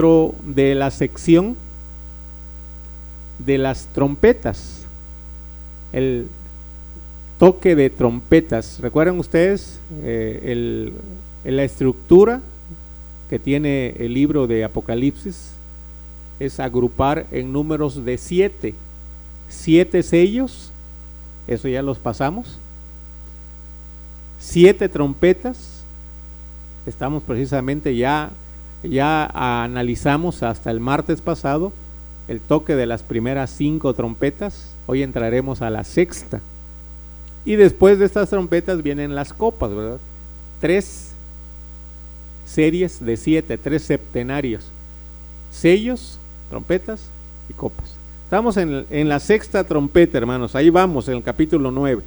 dentro de la sección de las trompetas, el toque de trompetas. ¿Recuerdan ustedes la estructura que tiene el libro de Apocalipsis? Es agrupar en números de 7 sellos, eso ya los pasamos, 7 trompetas. Estamos precisamente ya analizamos hasta el martes pasado el toque de las primeras 5 trompetas. Hoy entraremos a la sexta, y después de estas trompetas vienen las copas, ¿verdad? 3 series de 7, 3 septenarios, sellos, trompetas y copas. Estamos en la sexta trompeta, hermanos. Ahí vamos, en el capítulo 9.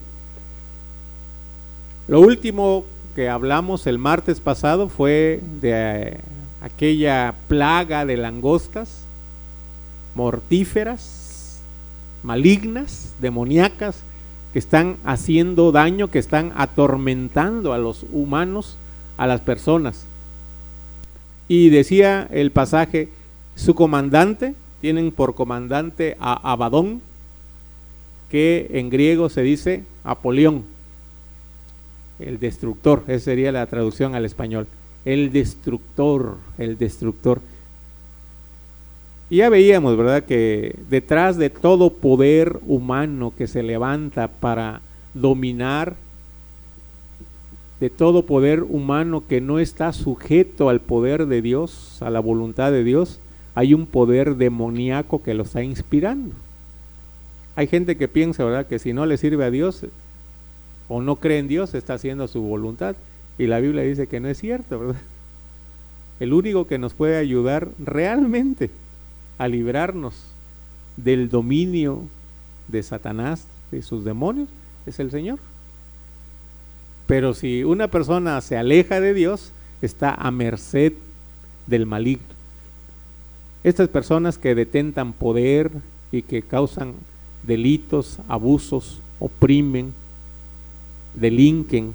Lo último que hablamos el martes pasado fue de aquella plaga de langostas mortíferas, malignas, demoníacas, que están haciendo daño, que están atormentando a los humanos, a las personas. Y decía el pasaje, su comandante, tienen por comandante a Abadón, que en griego se dice Apolión, el destructor. Esa sería la traducción al español, el destructor. Y ya veíamos, ¿verdad?, que detrás de todo poder humano que se levanta para dominar, de todo poder humano que no está sujeto al poder de Dios, a la voluntad de Dios, hay un poder demoníaco que lo está inspirando. Hay gente que piensa, ¿verdad?, que si no le sirve a Dios o no cree en Dios, está haciendo su voluntad, y la Biblia dice que no es cierto, ¿verdad? El único que nos puede ayudar realmente a librarnos del dominio de Satanás, de sus demonios, es el Señor. Pero si una persona se aleja de Dios, está a merced del maligno. Estas personas que detentan poder y que causan delitos, abusos, oprimen, delinquen,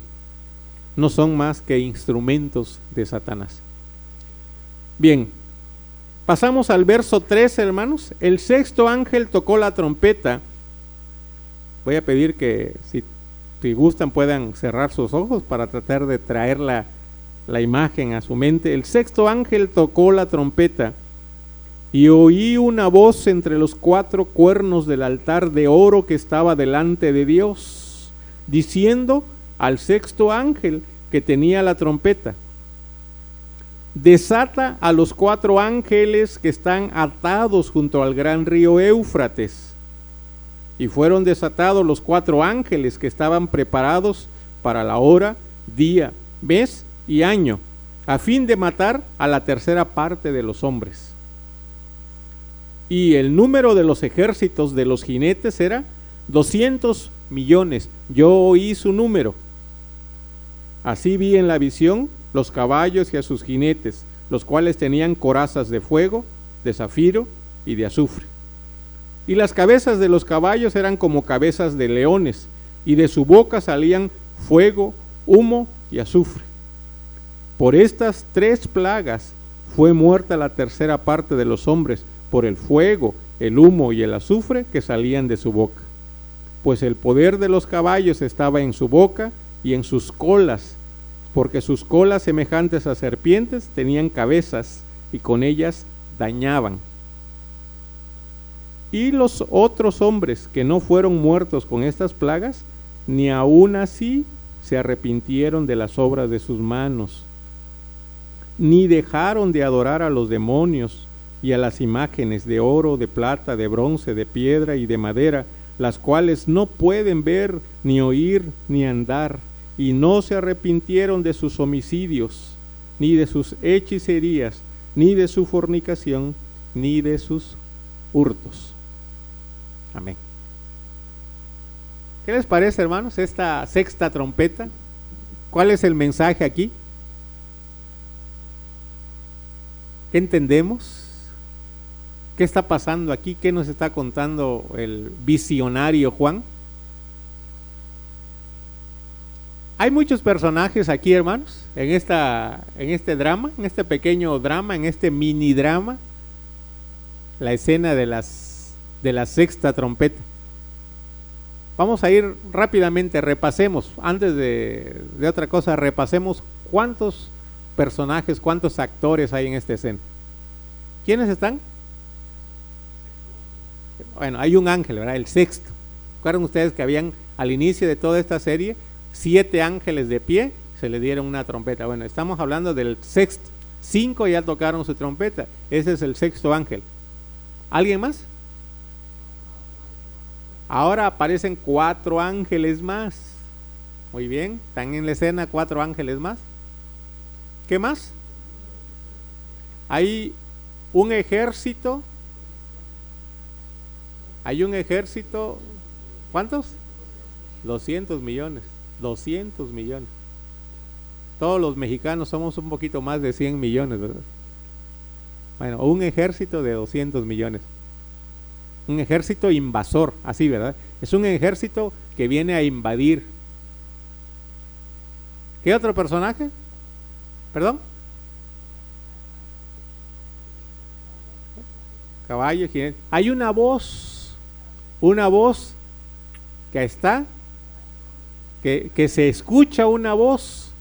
no son más que instrumentos de Satanás. Bien, pasamos al verso 13, hermanos. El sexto ángel tocó la trompeta. Voy a pedir que si gustan puedan cerrar sus ojos para tratar de traer la imagen a su mente. El sexto ángel tocó la trompeta y oí una voz entre los 4 cuernos del altar de oro que estaba delante de Dios, diciendo al sexto ángel que tenía la trompeta: desata a los 4 ángeles que están atados junto al gran río Éufrates. Y fueron desatados los 4 ángeles que estaban preparados para la hora, día, mes y año, a fin de matar a la tercera parte de los hombres. Y el número de los ejércitos de los jinetes era 200 millones. Yo oí su número. Así vi en la visión los caballos y a sus jinetes, los cuales tenían corazas de fuego, de zafiro y de azufre. Y las cabezas de los caballos eran como cabezas de leones, y de su boca salían fuego, humo y azufre. Por estas 3 plagas fue muerta la tercera parte de los hombres, por el fuego, el humo y el azufre que salían de su boca. Pues el poder de los caballos estaba en su boca y en sus colas, porque sus colas semejantes a serpientes tenían cabezas, y con ellas dañaban. Y los otros hombres que no fueron muertos con estas plagas, ni aun así se arrepintieron de las obras de sus manos, ni dejaron de adorar a los demonios y a las imágenes de oro, de plata, de bronce, de piedra y de madera, las cuales no pueden ver, ni oír, ni andar, y no se arrepintieron de sus homicidios, ni de sus hechicerías, ni de su fornicación, ni de sus hurtos. Amén. ¿Qué les parece, hermanos, esta sexta trompeta? ¿Cuál es el mensaje aquí? ¿Qué entendemos? ¿Qué está pasando aquí? ¿Qué nos está contando el visionario Juan? Hay muchos personajes aquí, hermanos, en este drama, en este pequeño drama, en este mini drama, la escena de la sexta trompeta. Vamos a ir rápidamente, repasemos, antes de otra cosa, repasemos cuántos personajes, cuántos actores hay en esta escena. ¿Quiénes están? Bueno, hay un ángel, ¿verdad? El sexto. ¿Recuerdan ustedes que habían al inicio de toda esta serie 7 ángeles de pie? Se le dieron una trompeta. Bueno, estamos hablando del sexto. 5 ya tocaron su trompeta. Ese es el sexto ángel. ¿Alguien más? Ahora aparecen 4 ángeles más. Muy bien, están en la escena 4 ángeles más. ¿Qué más? Hay un ejército. Hay un ejército. ¿Cuántos? 200 millones. 200 millones. Todos los mexicanos somos un poquito más de 100 millones, ¿verdad? Bueno, un ejército de 200 millones. Un ejército invasor, así, ¿verdad? Es un ejército que viene a invadir. ¿Qué otro personaje? ¿Perdón? Caballo, jinete. Hay una voz que está, que se escucha una voz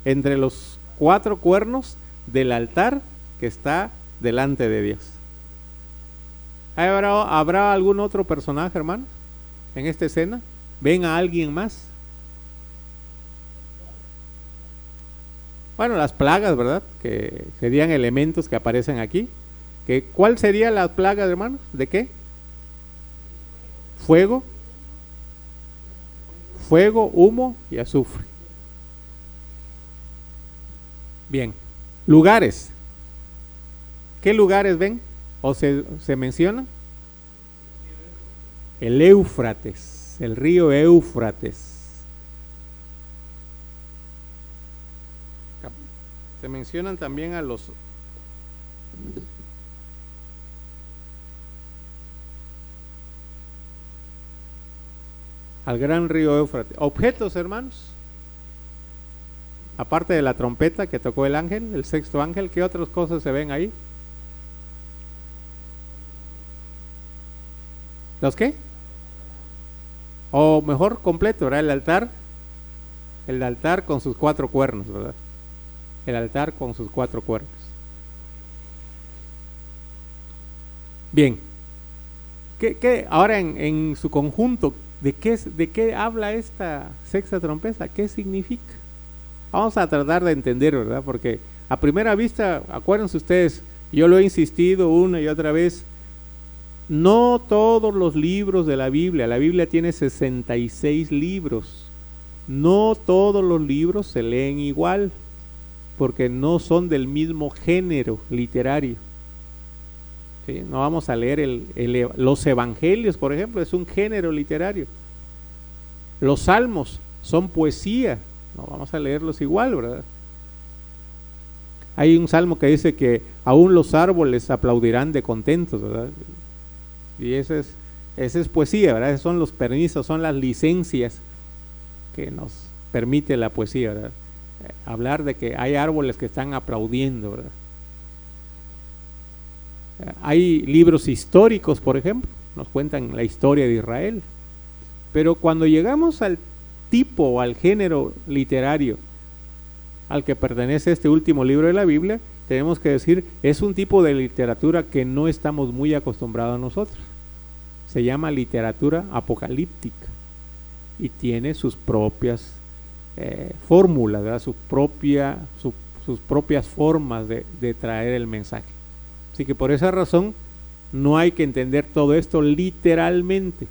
entre los 4 cuernos del altar que está delante de Dios. ¿Habrá algún otro personaje, hermano, en esta escena? ¿Ven a alguien más? Bueno, las plagas, ¿verdad? Que serían elementos que aparecen aquí. ¿Cuál sería la plaga, hermanos? ¿De qué? Fuego, humo y azufre. Bien, lugares. ¿Qué lugares ven o se mencionan? El Éufrates, el río Éufrates. Se mencionan también al gran río Éufrates. Objetos, hermanos. Aparte de la trompeta que tocó el ángel, el sexto ángel, ¿qué otras cosas se ven ahí? ¿Los qué? O mejor completo, ¿verdad? El altar con sus 4 cuernos, ¿verdad? El altar con sus 4 cuernos. Bien. Ahora en su conjunto, ¿de qué habla esta sexta trompeta? ¿Qué significa? Vamos a tratar de entender, ¿verdad? Porque a primera vista, acuérdense ustedes, yo lo he insistido una y otra vez, no todos los libros de la Biblia tiene 66 libros, no todos los libros se leen igual, porque no son del mismo género literario. ¿Sí? No vamos a leer los evangelios, por ejemplo, es un género literario. Los salmos son poesía, no vamos a leerlos igual, ¿verdad? Hay un salmo que dice que aún los árboles aplaudirán de contentos, ¿verdad? Y esa es poesía, ¿verdad? Esos son los permisos, son las licencias que nos permite la poesía, ¿verdad? Hablar de que hay árboles que están aplaudiendo, ¿verdad? Hay libros históricos, por ejemplo, nos cuentan la historia de Israel. Pero cuando llegamos al tipo o al género literario al que pertenece este último libro de la Biblia, tenemos que decir, es un tipo de literatura que no estamos muy acostumbrados nosotros. Se llama literatura apocalíptica y tiene sus propias fórmulas, ¿verdad? Sus propias formas de traer el mensaje. Así que por esa razón no hay que entender todo esto literalmente.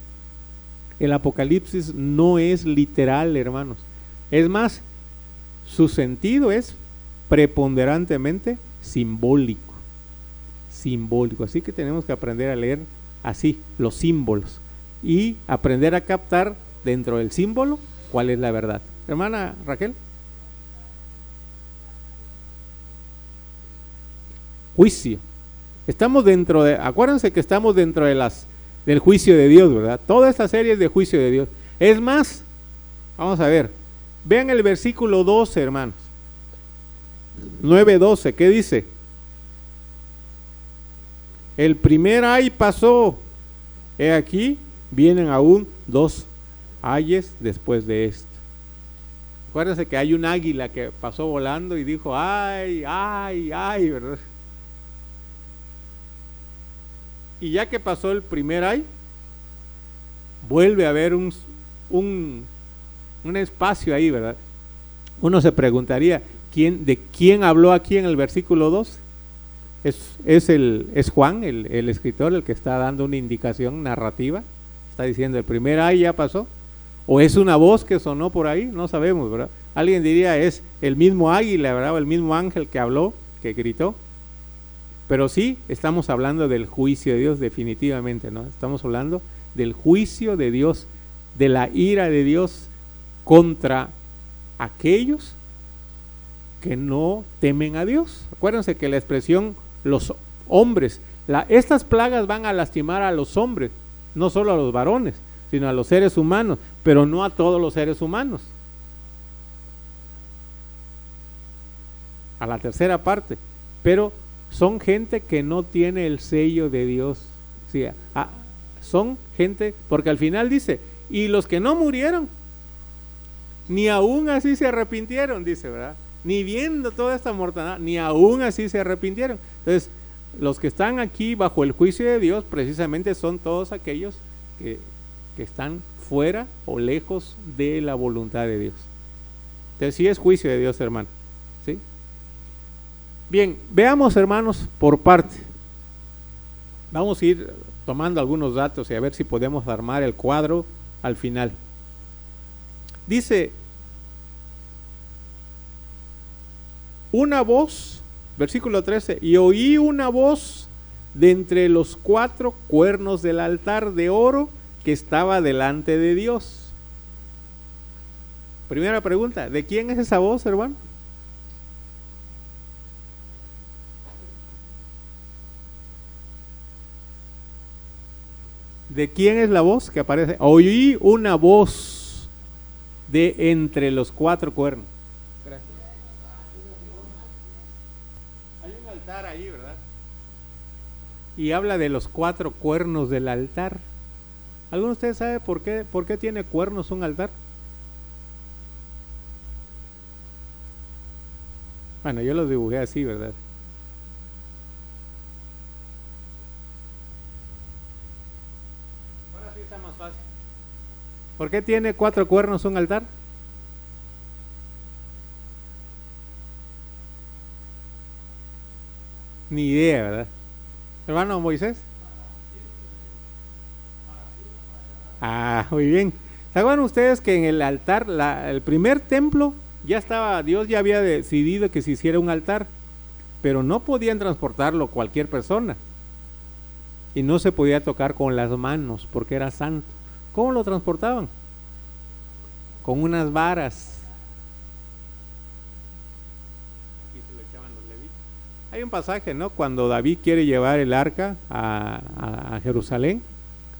El Apocalipsis no es literal, hermanos. Es más, su sentido es preponderantemente simbólico. Así que tenemos que aprender a leer así los símbolos y aprender a captar dentro del símbolo cuál es la verdad. Hermana Raquel. Juicio. Estamos acuérdense que estamos dentro del juicio de Dios, ¿verdad? Toda esta serie es de juicio de Dios. Es más, vamos a ver, Vean el versículo 12, hermanos. 9:12, ¿qué dice? El primer ay pasó. He aquí, vienen aún 2 ayes después de esto. Acuérdense que hay un águila que pasó volando y dijo, ay, ay, ay, ¿verdad? Y ya que pasó el primer ay, vuelve a haber un espacio ahí, ¿verdad? Uno se preguntaría, ¿de quién habló aquí en el versículo 2? Es Juan, el escritor, el que está dando una indicación narrativa. Está diciendo, el primer ay ya pasó. O es una voz que sonó por ahí, no sabemos, ¿verdad? Alguien diría, es el mismo águila, ¿verdad? O el mismo ángel que habló, que gritó. Pero sí, estamos hablando del juicio de Dios definitivamente, ¿no? Estamos hablando del juicio de Dios, de la ira de Dios contra aquellos que no temen a Dios. Acuérdense que la expresión los hombres, estas plagas van a lastimar a los hombres, no solo a los varones, sino a los seres humanos, pero no a todos los seres humanos. A la tercera parte, pero son gente que no tiene el sello de Dios. Sí, son gente, porque al final dice, y los que no murieron, ni aún así se arrepintieron, dice, ¿verdad? Ni viendo toda esta mortandad, ni aún así se arrepintieron. Entonces, los que están aquí bajo el juicio de Dios, precisamente son todos aquellos que están fuera o lejos de la voluntad de Dios. Entonces, sí es juicio de Dios, hermano. ¿Sí? Bien, veamos, hermanos, por parte. Vamos a ir tomando algunos datos y a ver si podemos armar el cuadro al final. Dice, una voz, versículo 13, y oí una voz de entre los 4 cuernos del altar de oro que estaba delante de Dios. Primera pregunta, ¿de quién es esa voz, hermano? ¿De quién es la voz que aparece? Oí una voz de entre los 4 cuernos. Gracias. Hay un altar ahí, ¿verdad? Y habla de los 4 cuernos del altar. ¿Alguno de ustedes sabe por qué tiene cuernos un altar? Bueno, yo los dibujé así, ¿verdad? Ahora sí está más fácil. ¿Por qué tiene 4 cuernos un altar? Ni idea, ¿verdad? Hermano Moisés. Ah, muy bien. ¿Saben ustedes que en el altar, el primer templo, Dios ya había decidido que se hiciera un altar, pero no podían transportarlo cualquier persona y no se podía tocar con las manos porque era santo? ¿Cómo lo transportaban? Con unas varas. Aquí se lo echaban los levitas. Hay un pasaje, ¿no? Cuando David quiere llevar el arca a Jerusalén,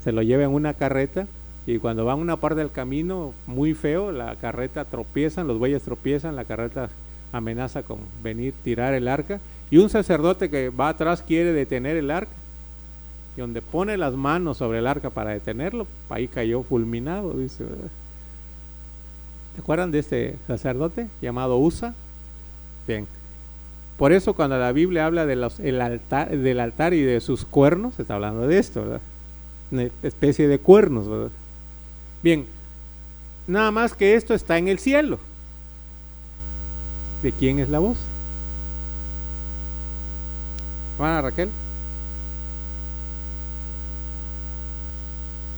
se lo lleva en una carreta. Y cuando van una parte del camino, muy feo, la carreta tropiezan, los bueyes tropiezan, la carreta amenaza con venir, tirar el arca, y un sacerdote que va atrás quiere detener el arca, y donde pone las manos sobre el arca para detenerlo, ahí cayó fulminado, dice, ¿verdad? ¿Se acuerdan de este sacerdote llamado Usa? Bien, por eso cuando la Biblia habla de del altar y de sus cuernos, se está hablando de esto, ¿verdad? Una especie de cuernos, ¿verdad? Bien, nada más que esto está en el cielo. ¿De quién es la voz? Hermana Raquel.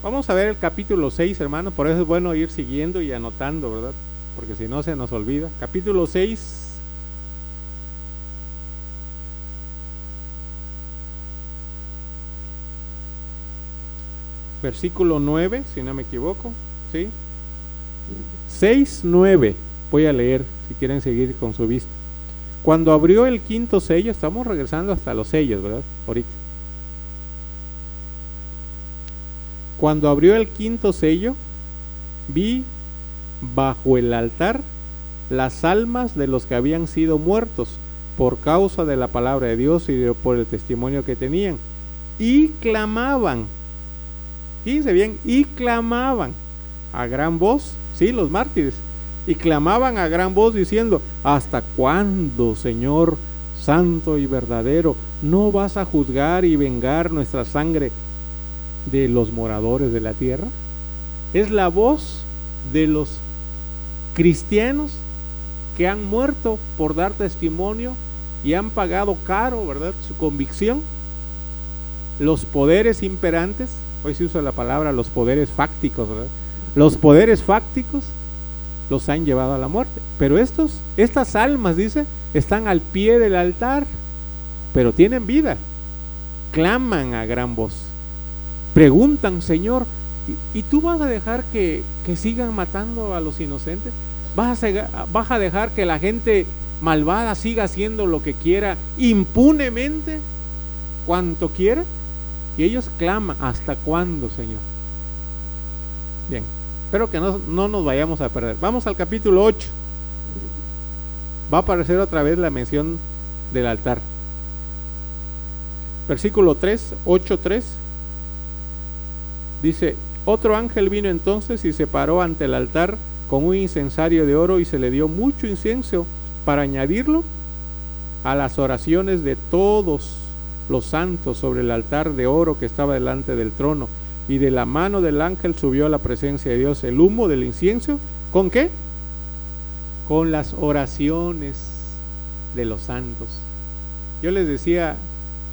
Vamos a ver el capítulo 6, hermano, por eso es bueno ir siguiendo y anotando, ¿verdad? Porque si no se nos olvida. Capítulo 6. Versículo 9, si no me equivoco, ¿sí? 6:9, voy a leer si quieren seguir con su vista. Cuando abrió el 5.º sello, estamos regresando hasta los sellos, ¿verdad? Ahorita. Cuando abrió el 5.º sello, vi bajo el altar las almas de los que habían sido muertos por causa de la palabra de Dios y por el testimonio que tenían. Y clamaban, fíjense bien, y clamaban a gran voz, sí, los mártires, y clamaban a gran voz diciendo: ¿hasta cuándo, Señor santo y verdadero, no vas a juzgar y vengar nuestra sangre de los moradores de la tierra? Es la voz de los cristianos que han muerto por dar testimonio y han pagado caro, ¿verdad?, su convicción. Los poderes imperantes, hoy se usa la palabra los poderes fácticos, ¿verdad? Los poderes fácticos los han llevado a la muerte. Pero estas almas, dice, están al pie del altar, pero tienen vida. Claman a gran voz. Preguntan: Señor, ¿y tú vas a dejar que sigan matando a los inocentes? ¿Vas a dejar que la gente malvada siga haciendo lo que quiera impunemente, cuanto quiera? Y ellos claman: ¿hasta cuándo, Señor? Bien, espero que no nos vayamos a perder. Vamos al capítulo 8. Va a aparecer otra vez la mención del altar. Versículo 3, 8:3. Dice: otro ángel vino entonces y se paró ante el altar con un incensario de oro, y se le dio mucho incienso para añadirlo a las oraciones de todos los santos sobre el altar de oro que estaba delante del trono. Y de la mano del ángel subió a la presencia de Dios el humo del incienso. ¿Con qué? Con las oraciones de los santos. Yo les decía,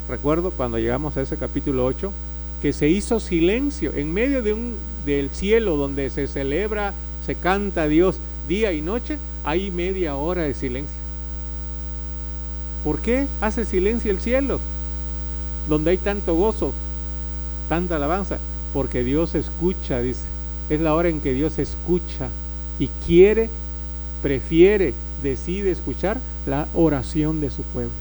recuerdo cuando llegamos a ese capítulo 8, que se hizo silencio en medio del cielo donde se celebra, se canta a Dios día y noche. Hay media hora de silencio. ¿Por qué hace silencio el cielo donde hay tanto gozo, tanta alabanza? Porque Dios escucha, dice. Es la hora en que Dios escucha y prefiere, decide escuchar la oración de su pueblo.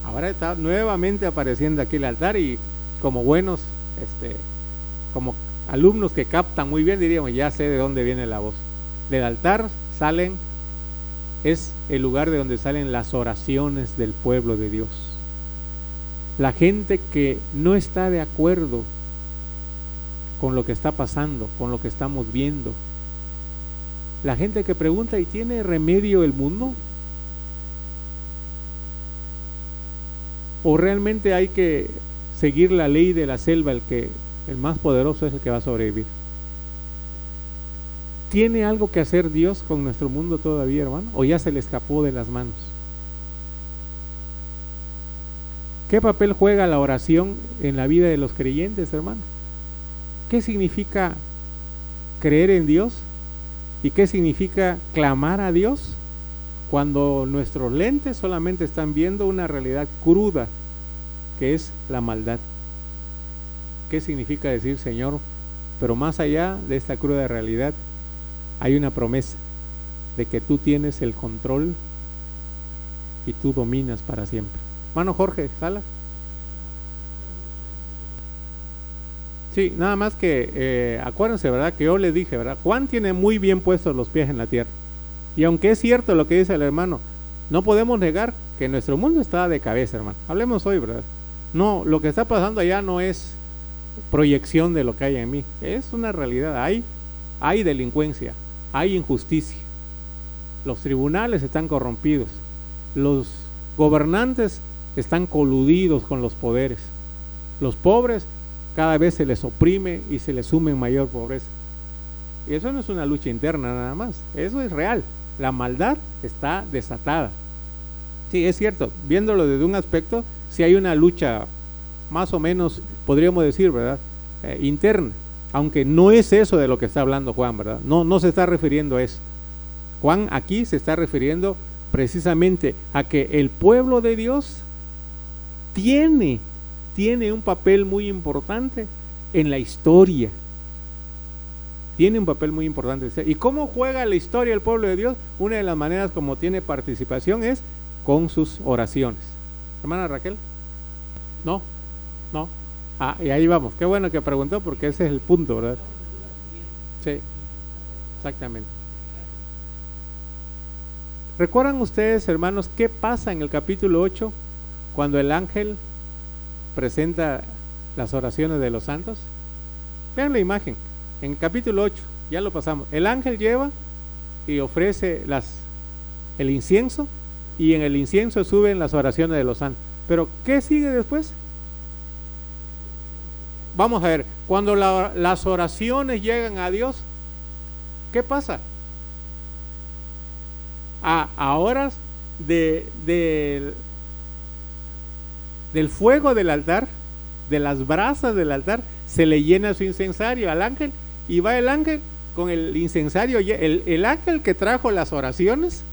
Ahora está nuevamente apareciendo aquí el altar, y como buenos, como alumnos que captan muy bien, diríamos: ya sé de dónde viene la voz. Del altar es el lugar de donde salen las oraciones del pueblo de Dios. La gente que no está de acuerdo con lo que está pasando, con lo que estamos viendo. La gente que pregunta: ¿y tiene remedio el mundo? ¿O realmente hay que seguir la ley de la selva, el más poderoso es el que va a sobrevivir? ¿Tiene algo que hacer Dios con nuestro mundo todavía, hermano? ¿O ya se le escapó de las manos? ¿Qué papel juega la oración en la vida de los creyentes, hermano? ¿Qué significa creer en Dios? ¿Y qué significa clamar a Dios cuando nuestros lentes solamente están viendo una realidad cruda, que es la maldad? ¿Qué significa decir: Señor, pero más allá de esta cruda realidad hay una promesa de que tú tienes el control y tú dominas para siempre? Hermano Jorge Sala. Sí, nada más que acuérdense, ¿verdad?, que yo les dije, ¿verdad?, Juan tiene muy bien puestos los pies en la tierra. Y aunque es cierto lo que dice el hermano, no podemos negar que nuestro mundo está de cabeza, hermano. Hablemos hoy, ¿verdad? No, lo que está pasando allá no es proyección de lo que hay en mí, es una realidad. Hay delincuencia, hay injusticia, los tribunales están corrompidos, los gobernantes están coludidos con los poderes, los pobres cada vez se les oprime y se les sume en mayor pobreza. Y eso no es una lucha interna nada más, eso es real. La maldad está desatada. Sí, es cierto, viéndolo desde un aspecto, sí hay una lucha más o menos, podríamos decir, ¿verdad?, interna, aunque no es eso de lo que está hablando Juan, ¿verdad? No se está refiriendo a eso. Juan aquí se está refiriendo precisamente a que el pueblo de Dios tiene un papel muy importante en la historia. Tiene un papel muy importante. ¿Y cómo juega la historia el pueblo de Dios? Una de las maneras como tiene participación es con sus oraciones. Hermana Raquel. No. Y ahí vamos. Qué bueno que preguntó, porque ese es el punto, ¿verdad? Sí, exactamente. ¿Recuerdan ustedes, hermanos, qué pasa en el capítulo 8 cuando el ángel presenta las oraciones de los santos? Vean la imagen, en el capítulo 8, ya lo pasamos. El ángel lleva y ofrece el incienso, y en el incienso suben las oraciones de los santos. Pero ¿qué sigue después? Vamos a ver, cuando las oraciones llegan a Dios, ¿qué pasa? A horas del fuego del altar, de las brasas del altar, se le llena su incensario al ángel, y va el ángel con el incensario, el ángel que trajo las oraciones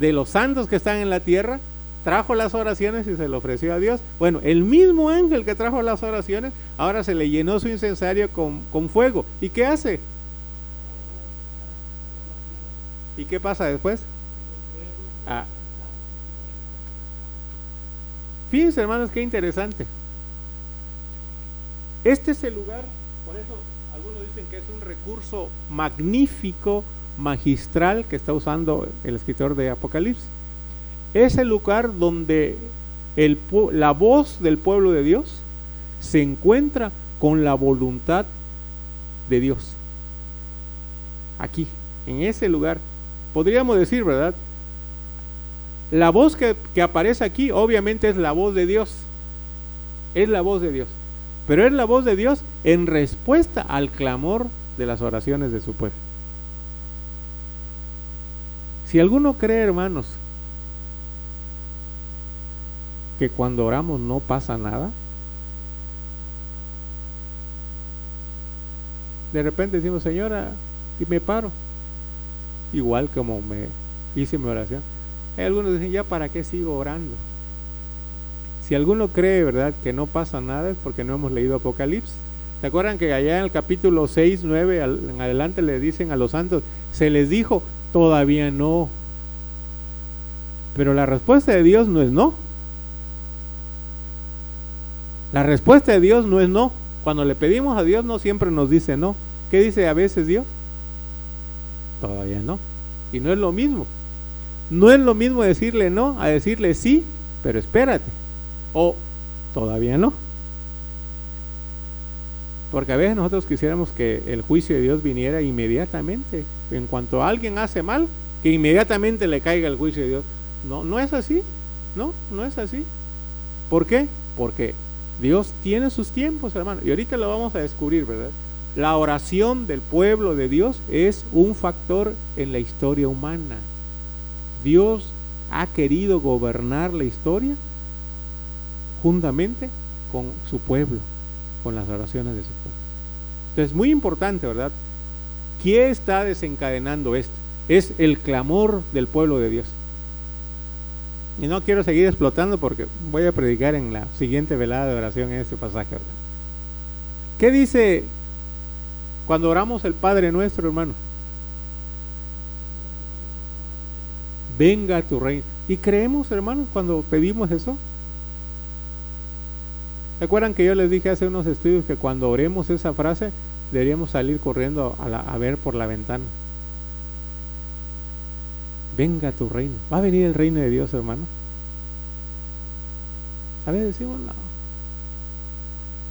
de los santos que están en la tierra, trajo las oraciones y se lo ofreció a Dios. Bueno, el mismo ángel que trajo las oraciones, ahora se le llenó su incensario con fuego. ¿Y qué hace? ¿Y qué pasa después? Fíjense, hermanos, qué interesante. Este es el lugar, por eso algunos dicen que es un recurso magnífico, magistral, que está usando el escritor de Apocalipsis. Es el lugar donde la voz del pueblo de Dios se encuentra con la voluntad de Dios. Aquí, en ese lugar, podríamos decir, ¿verdad? La voz que aparece aquí obviamente es la voz de Dios. Es la voz de Dios. Pero es la voz de Dios en respuesta al clamor de las oraciones de su pueblo. Si alguno cree, hermanos, que cuando oramos no pasa nada, de repente decimos, Señora, y me paro, igual como me hice mi oración. Hay algunos que dicen, ya para qué sigo orando. Si alguno cree, ¿verdad?, que no pasa nada, es porque no hemos leído Apocalipsis. ¿Se acuerdan que allá en el capítulo 6, 9 en adelante le dicen a los santos, se les dijo, todavía no? Pero la respuesta de Dios no es no. La respuesta de Dios no es no. Cuando le pedimos a Dios no siempre nos dice no. ¿Qué dice a veces Dios? Todavía no. Y no es lo mismo. No es lo mismo decirle no a decirle sí, pero espérate. O todavía no. Porque a veces nosotros quisiéramos que el juicio de Dios viniera inmediatamente. En cuanto alguien hace mal, que inmediatamente le caiga el juicio de Dios. No, no es así. No es así. ¿Por qué? Porque Dios tiene sus tiempos, hermano. Y ahorita lo vamos a descubrir, ¿verdad? La oración del pueblo de Dios es un factor en la historia humana. Dios ha querido gobernar la historia juntamente con su pueblo, con las oraciones de su pueblo. Entonces, muy importante, ¿verdad? ¿Quién está desencadenando esto? Es el clamor del pueblo de Dios. Y no quiero seguir explotando porque voy a predicar en la siguiente velada de oración en este pasaje, ¿verdad? ¿Qué dice cuando oramos el Padre Nuestro, hermano? Venga a tu reino. ¿Y creemos, hermanos, cuando pedimos eso? ¿Recuerdan que yo les dije hace unos estudios que cuando oremos esa frase deberíamos salir corriendo a ver por la ventana? Venga a tu reino. ¿Va a venir el reino de Dios, hermano? A veces decimos, no,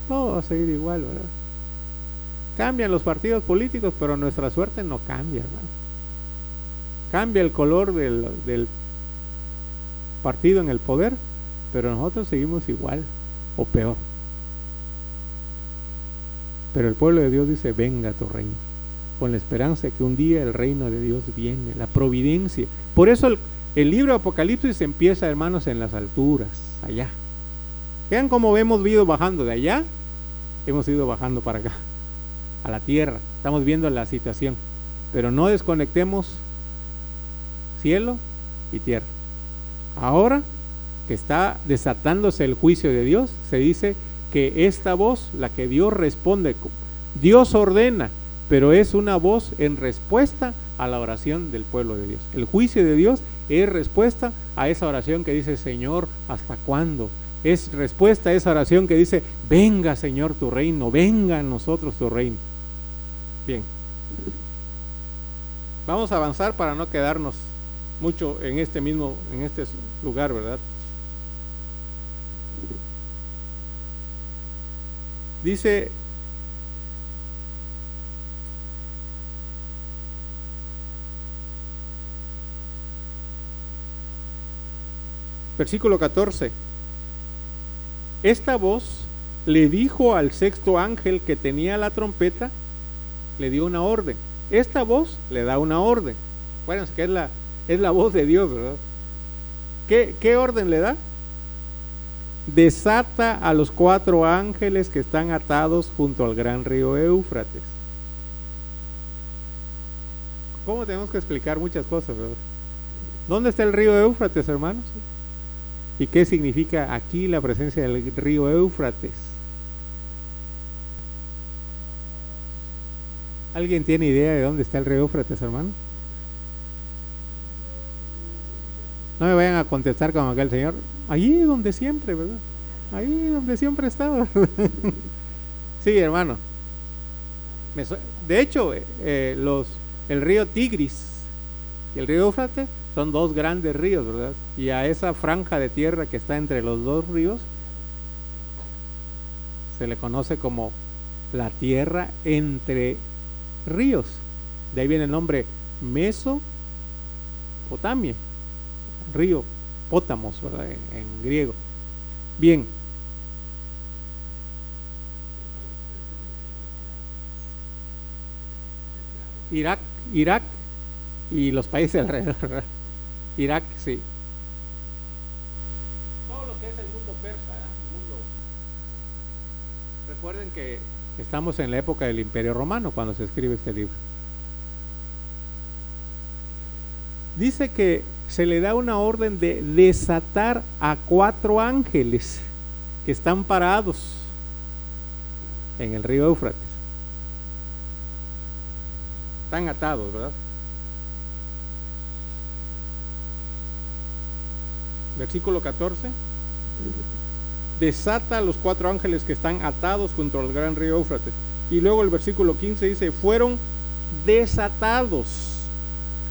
todo va a seguir igual, ¿verdad? Cambian los partidos políticos, pero nuestra suerte no cambia, hermano. Cambia el color del partido en el poder, pero nosotros seguimos igual o peor. Pero el pueblo de Dios dice, venga a tu reino, con la esperanza de que un día el reino de Dios viene, la providencia. Por eso el libro de Apocalipsis empieza, hermanos, en las alturas, allá. Vean cómo hemos ido bajando de allá, hemos ido bajando para acá, a la tierra. Estamos viendo la situación, pero no desconectemos cielo y tierra. Ahora que está desatándose el juicio de Dios, se dice que esta voz, la que Dios responde, Dios ordena, pero es una voz en respuesta a la oración del pueblo de Dios. El juicio de Dios es respuesta a esa oración que dice, Señor, ¿hasta cuándo? Es respuesta a esa oración que dice, venga, Señor, tu reino, venga a nosotros tu reino. Bien, vamos a avanzar para no quedarnos mucho en este lugar, ¿verdad? Dice, versículo 14, esta voz le dijo al sexto ángel que tenía la trompeta, le dio una orden. Esta voz le da una orden. Acuérdense que es la voz de Dios, ¿verdad? ¿Qué orden le da? Desata a los 4 ángeles que están atados junto al gran río Éufrates. ¿Cómo tenemos que explicar muchas cosas, verdad? ¿Dónde está el río Éufrates, hermanos? ¿Y qué significa aquí la presencia del río Éufrates? ¿Alguien tiene idea de dónde está el río Éufrates, hermano? No me vayan a contestar como acá el Señor. Allí donde siempre, ¿verdad? Ahí donde siempre estaba. Sí, hermano. De hecho, el río Tigris y el río Éufrates son 2 grandes ríos, ¿verdad? Y a esa franja de tierra que está entre los 2 ríos se le conoce como la tierra entre ríos. De ahí viene el nombre Mesopotamia, río Pótamos, ¿verdad? En griego. Bien. Irak y los países alrededor, ¿verdad? Irak, sí. Todo lo que es el mundo persa, ¿eh? Recuerden que estamos en la época del Imperio Romano cuando se escribe este libro. Dice que se le da una orden de desatar a 4 ángeles que están parados en el río Éufrates. Están atados, ¿verdad? Versículo 14. Desata a los 4 ángeles que están atados junto al gran río Éufrates. Y luego el versículo 15 dice, fueron desatados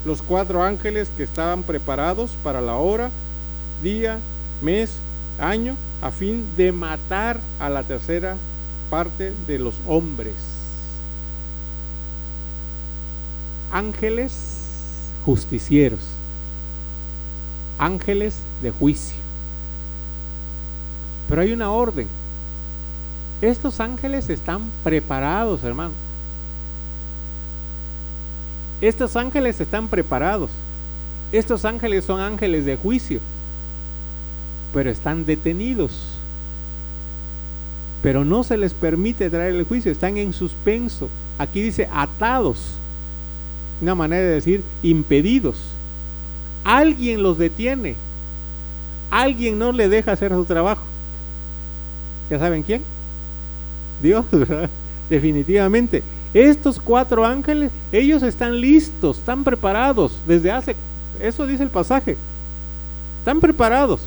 los 4 ángeles que estaban preparados para la hora, día, mes, año, a fin de matar a la tercera parte de los hombres. Ángeles justicieros, ángeles de juicio. Pero hay una orden. Estos ángeles están preparados, hermano. Estos ángeles están preparados. Estos ángeles son ángeles de juicio, pero están detenidos. Pero no se les permite traer el juicio, están en suspenso. Aquí dice atados, una manera de decir impedidos. Alguien los detiene, alguien no le deja hacer su trabajo. ¿Ya saben quién? Dios, ¿verdad? Definitivamente. Estos 4 ángeles, ellos están listos, están preparados eso dice el pasaje, están preparados,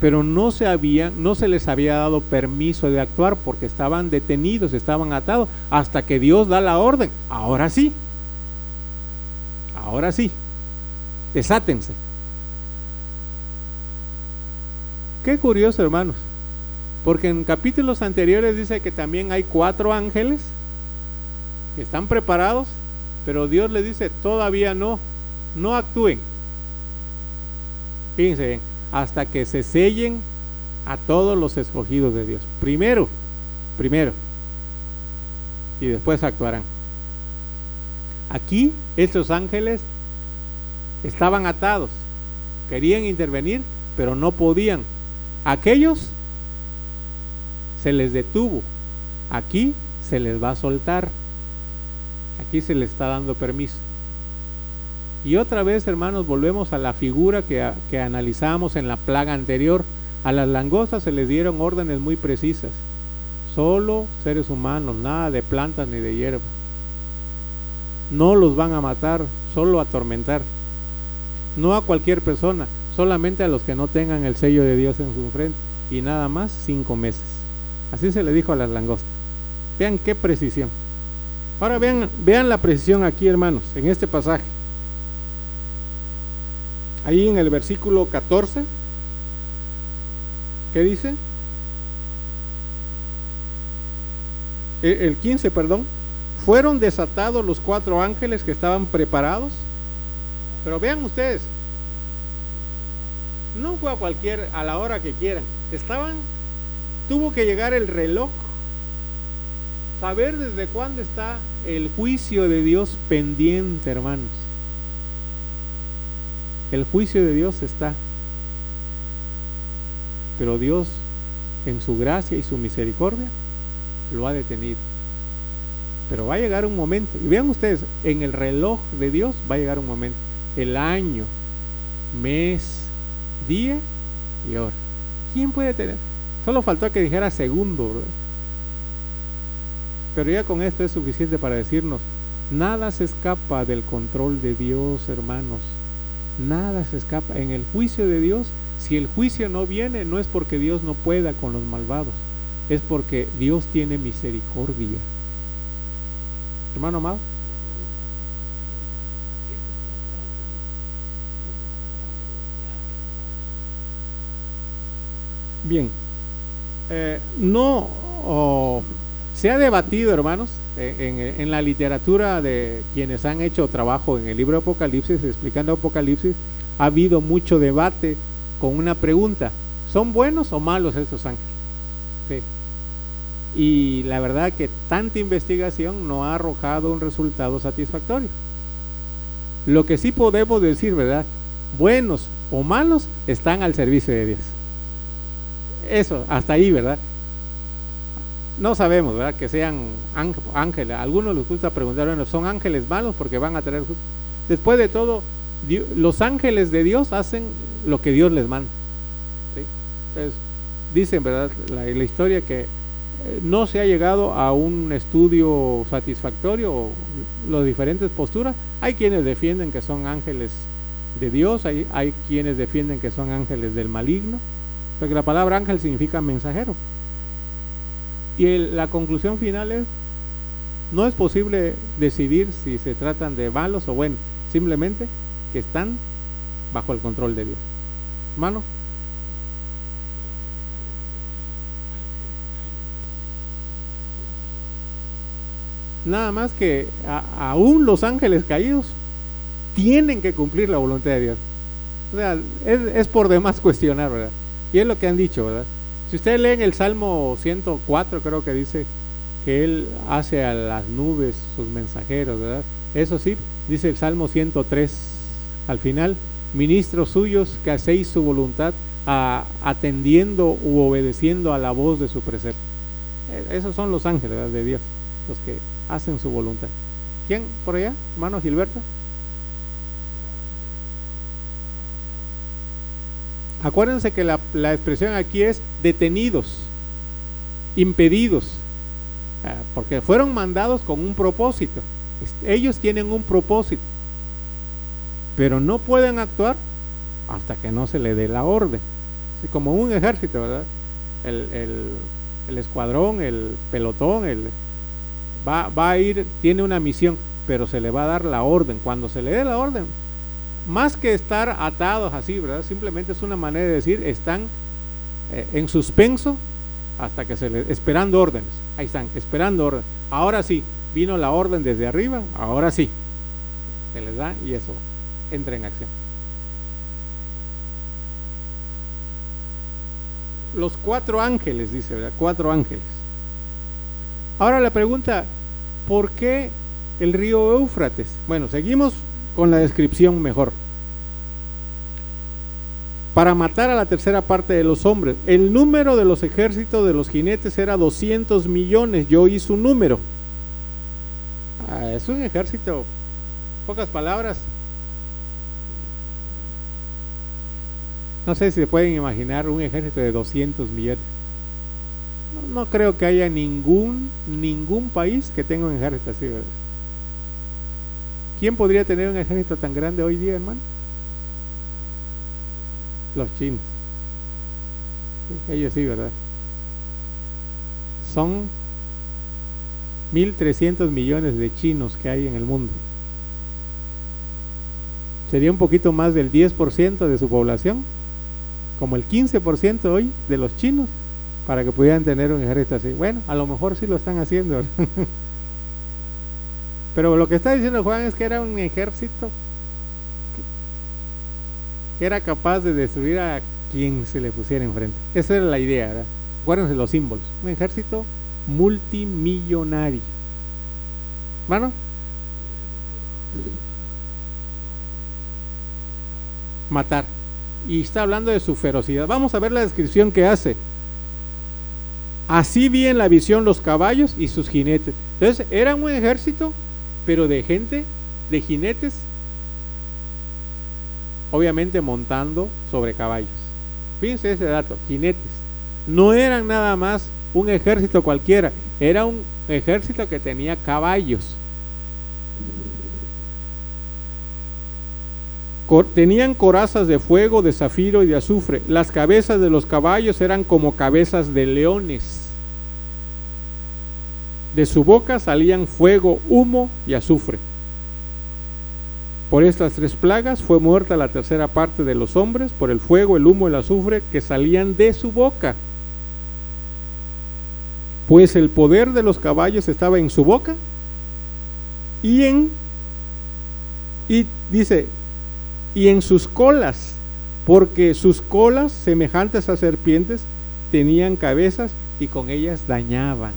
pero no se les había dado permiso de actuar porque estaban detenidos, estaban atados, hasta que Dios da la orden. Ahora sí, desátense. Qué curioso, hermanos, porque en capítulos anteriores dice que también hay 4 ángeles que están preparados, pero Dios les dice todavía no actúen. Fíjense bien, hasta que se sellen a todos los escogidos de Dios. Primero, y después actuarán. Aquí estos ángeles estaban atados, querían intervenir, pero no podían. Aquellos se les detuvo, aquí se les va a soltar. Aquí se le está dando permiso. Y otra vez, hermanos, volvemos a la figura que analizamos en la plaga anterior. A las langostas se les dieron órdenes muy precisas. Solo seres humanos, nada de plantas ni de hierba. No los van a matar, solo a atormentar. No a cualquier persona, solamente a los que no tengan el sello de Dios en su frente. Y nada más 5 meses. Así se le dijo a las langostas. Vean qué precisión. Ahora vean la precisión aquí, hermanos, en este pasaje. ahí en el versículo 14, ¿qué dice? El 15, perdón. Fueron desatados los 4 ángeles que estaban preparados. Pero vean ustedes, no fue a la hora que quieran. Tuvo que llegar el reloj, saber desde cuándo está el juicio de Dios pendiente, hermanos. El juicio de Dios está, pero Dios, en su gracia y su misericordia, lo ha detenido. Pero va a llegar un momento, y vean ustedes, en el reloj de Dios va a llegar un momento, el año, mes, día y hora. ¿Quién puede tener? Solo faltó que dijera segundo, ¿verdad? Pero ya con esto es suficiente para decirnos, nada se escapa del control de Dios, hermanos. Nada se escapa. En el juicio de Dios, si el juicio no viene, no es porque Dios no pueda con los malvados, es porque Dios tiene misericordia. Hermano amado. Bien, se ha debatido, hermanos, en la literatura de quienes han hecho trabajo en el libro de Apocalipsis, explicando Apocalipsis, ha habido mucho debate con una pregunta: ¿son buenos o malos estos ángeles? Sí. Y la verdad que tanta investigación no ha arrojado un resultado satisfactorio. Lo que sí podemos decir, ¿verdad? Buenos o malos están al servicio de Dios. Eso, hasta ahí, ¿verdad? No sabemos, ¿verdad? Que sean ángeles. A algunos les gusta preguntar, bueno, ¿son ángeles malos porque van a traer? Después de todo, los ángeles de Dios hacen lo que Dios les manda, ¿sí? Entonces, dicen, ¿verdad? La historia que no se ha llegado a un estudio satisfactorio, las diferentes posturas. Hay quienes defienden que son ángeles de Dios, hay quienes defienden que son ángeles del maligno, porque la palabra ángel significa mensajero. Y la conclusión final es: no es posible decidir si se tratan de malos o buenos, simplemente que están bajo el control de Dios. Hermano. Nada más que aún los ángeles caídos tienen que cumplir la voluntad de Dios. O sea, es por demás cuestionar, ¿verdad? Y es lo que han dicho, ¿verdad? Si ustedes leen el Salmo 104, creo que dice que Él hace a las nubes sus mensajeros, ¿verdad? Eso sí, dice el Salmo 103, al final: ministros suyos que hacéis su voluntad, atendiendo u obedeciendo a la voz de su precepto. Esos son los ángeles, ¿verdad?, de Dios, los que hacen su voluntad. ¿Quién por allá, hermano Gilberto? Acuérdense que la expresión aquí es detenidos, impedidos, porque fueron mandados con un propósito. Ellos tienen un propósito, pero no pueden actuar hasta que no se le dé la orden. Así como un ejército, ¿verdad? El escuadrón, el pelotón, va a ir, tiene una misión, pero se le va a dar la orden. Cuando se le dé la orden, más que estar atados así, ¿verdad? Simplemente es una manera de decir, están en suspenso hasta que esperando órdenes. Ahí están, esperando órdenes. Ahora sí, vino la orden desde arriba, ahora sí, se les da y eso entra en acción. Los 4 ángeles, dice, ¿verdad? 4 ángeles. Ahora la pregunta: ¿por qué el río Éufrates? Bueno, seguimos con la descripción mejor. Para matar a la tercera parte de los hombres. El número de los ejércitos de los jinetes era 200 millones. Yo hice un número. Es un ejército, pocas palabras. No sé si se pueden imaginar un ejército de 200 millones. No creo que haya ningún país que tenga un ejército así, ¿verdad? ¿Quién podría tener un ejército tan grande hoy día, hermano? Los chinos. Ellos sí, ¿verdad? Son 1.300 millones de chinos que hay en el mundo. sería un poquito más del 10% de su población, como el 15% hoy de los chinos, para que pudieran tener un ejército así. Bueno, a lo mejor sí lo están haciendo. Pero lo que está diciendo Juan es que era un ejército que era capaz de destruir a quien se le pusiera enfrente. Esa era la idea, ¿verdad? Acuérdense los símbolos. Un ejército multimillonario. ¿Mano? Matar. Y está hablando de su ferocidad. Vamos a ver la descripción que hace. Así vi en la visión los caballos y sus jinetes. Entonces, era un ejército, pero de gente, de jinetes, obviamente montando sobre caballos. Fíjense ese dato, jinetes. No eran nada más un ejército cualquiera, era un ejército que tenía caballos. Tenían corazas de fuego, de zafiro y de azufre. Las cabezas de los caballos eran como cabezas de leones. De su boca salían fuego, humo y azufre. Por estas 3 plagas fue muerta la tercera parte de los hombres, por el fuego, el humo y el azufre que salían de su boca. Pues el poder de los caballos estaba en su boca y en sus colas, porque sus colas, semejantes a serpientes, tenían cabezas y con ellas dañaban.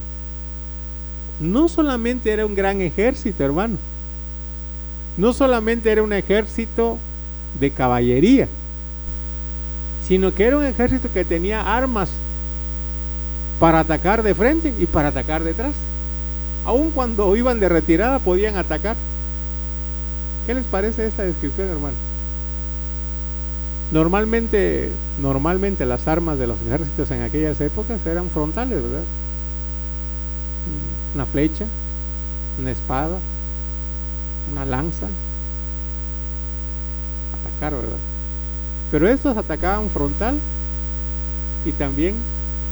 No solamente era un gran ejército, hermano. No solamente era un ejército de caballería, sino que era un ejército que tenía armas para atacar de frente y para atacar detrás. Aun cuando iban de retirada podían atacar. ¿Qué les parece esta descripción, hermano? Normalmente las armas de los ejércitos en aquellas épocas eran frontales, ¿verdad? Una flecha, una espada, una lanza, atacar, ¿verdad? Pero estos atacaban frontal y también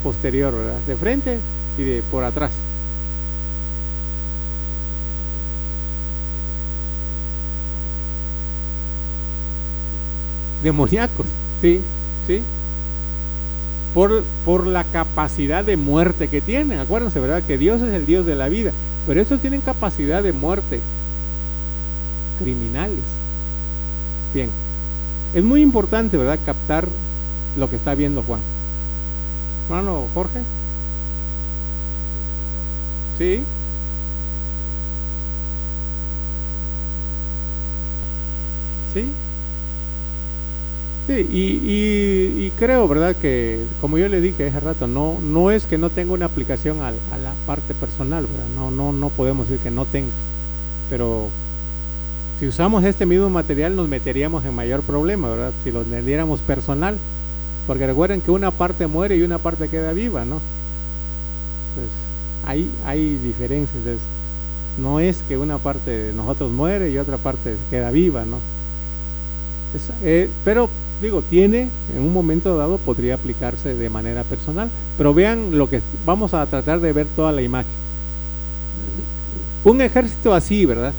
posterior, ¿verdad? De frente y de por atrás. Demoníacos, sí. Por la capacidad de muerte que tienen. Acuérdense, ¿verdad? Que Dios es el Dios de la vida, pero estos tienen capacidad de muerte. Criminales. Bien, es muy importante, ¿verdad?, captar lo que está viendo Juan. Hermano Jorge. Sí. Sí. Sí, y creo, ¿verdad?, que como yo le dije hace rato, no es que no tenga una aplicación a la parte personal, ¿verdad? No podemos decir que no tenga, pero si usamos este mismo material nos meteríamos en mayor problema, ¿verdad? Si lo entendiéramos personal, porque recuerden que una parte muere y una parte queda viva, ¿no? Pues hay diferencias. Entonces, no es que una parte de nosotros muere y otra parte queda viva, ¿no? Pero digo, en un momento dado podría aplicarse de manera personal, pero vean lo que vamos a tratar de ver toda la imagen. Un ejército así, ¿verdad?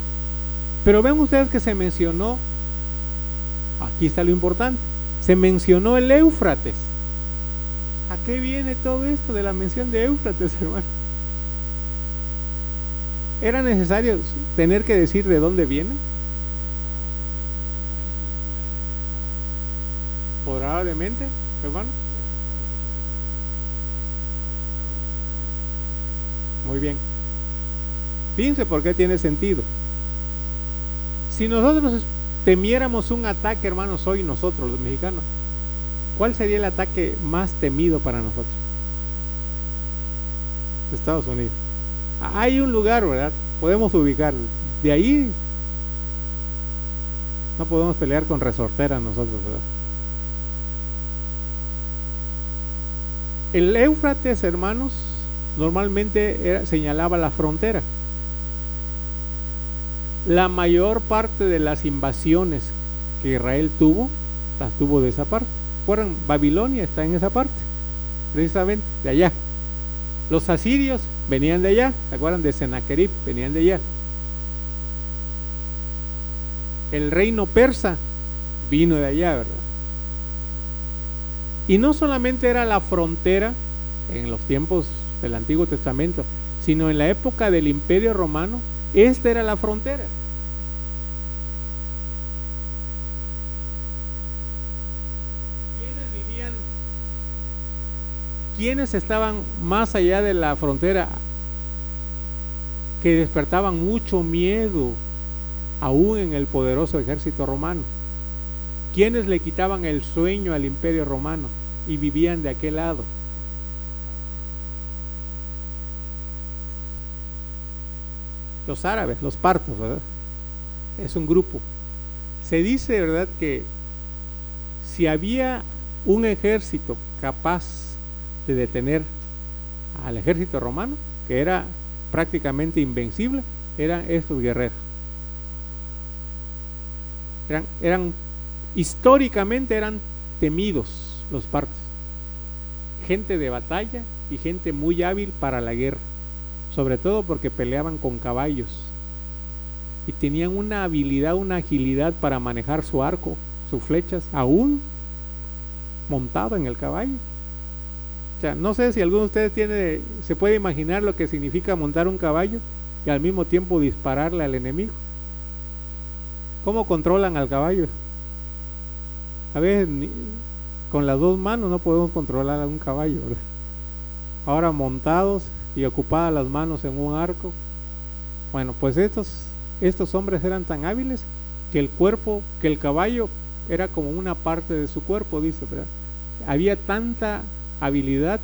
Pero vean ustedes que se mencionó, aquí está lo importante, se mencionó el Éufrates. ¿A qué viene todo esto de la mención de Éufrates, hermano? ¿Era necesario tener que decir de dónde viene? Probablemente, hermano. Muy bien. Fíjense por qué tiene sentido. Si nosotros temiéramos un ataque, hermanos, hoy nosotros los mexicanos, ¿cuál sería el ataque más temido para nosotros? Estados Unidos. Hay un lugar, ¿verdad? Podemos ubicar. De ahí no podemos pelear con resorteras nosotros, ¿verdad? El Éufrates, hermanos, normalmente señalaba la frontera. La mayor parte de las invasiones que Israel tuvo, las tuvo de esa parte. ¿Recuerdan? Babilonia está en esa parte, precisamente, de allá. Los asirios venían de allá, ¿se acuerdan? De Sennacherib, venían de allá. El reino persa vino de allá, ¿verdad? Y no solamente era la frontera en los tiempos del Antiguo Testamento, sino en la época del Imperio Romano, esta era la frontera. ¿Quiénes vivían? ¿Quiénes estaban más allá de la frontera que despertaban mucho miedo aún en el poderoso ejército romano? ¿Quiénes le quitaban el sueño al Imperio Romano y vivían de aquel lado? Los árabes, los partos, ¿verdad? Es un grupo. Se dice, ¿verdad?, que si había un ejército capaz de detener al ejército romano, que era prácticamente invencible, eran estos guerreros. Históricamente eran temidos los partos, gente de batalla y gente muy hábil para la guerra, sobre todo porque peleaban con caballos y tenían una habilidad, una agilidad para manejar su arco, sus flechas, aún montado en el caballo. O sea, no sé si alguno de ustedes se puede imaginar lo que significa montar un caballo y al mismo tiempo dispararle al enemigo. ¿Cómo controlan al caballo? A veces con las dos manos no podemos controlar a un caballo, ¿verdad? Ahora montados y ocupadas las manos en un arco. Bueno, pues estos hombres eran tan hábiles que el caballo era como una parte de su cuerpo, dice, ¿verdad? Había tanta habilidad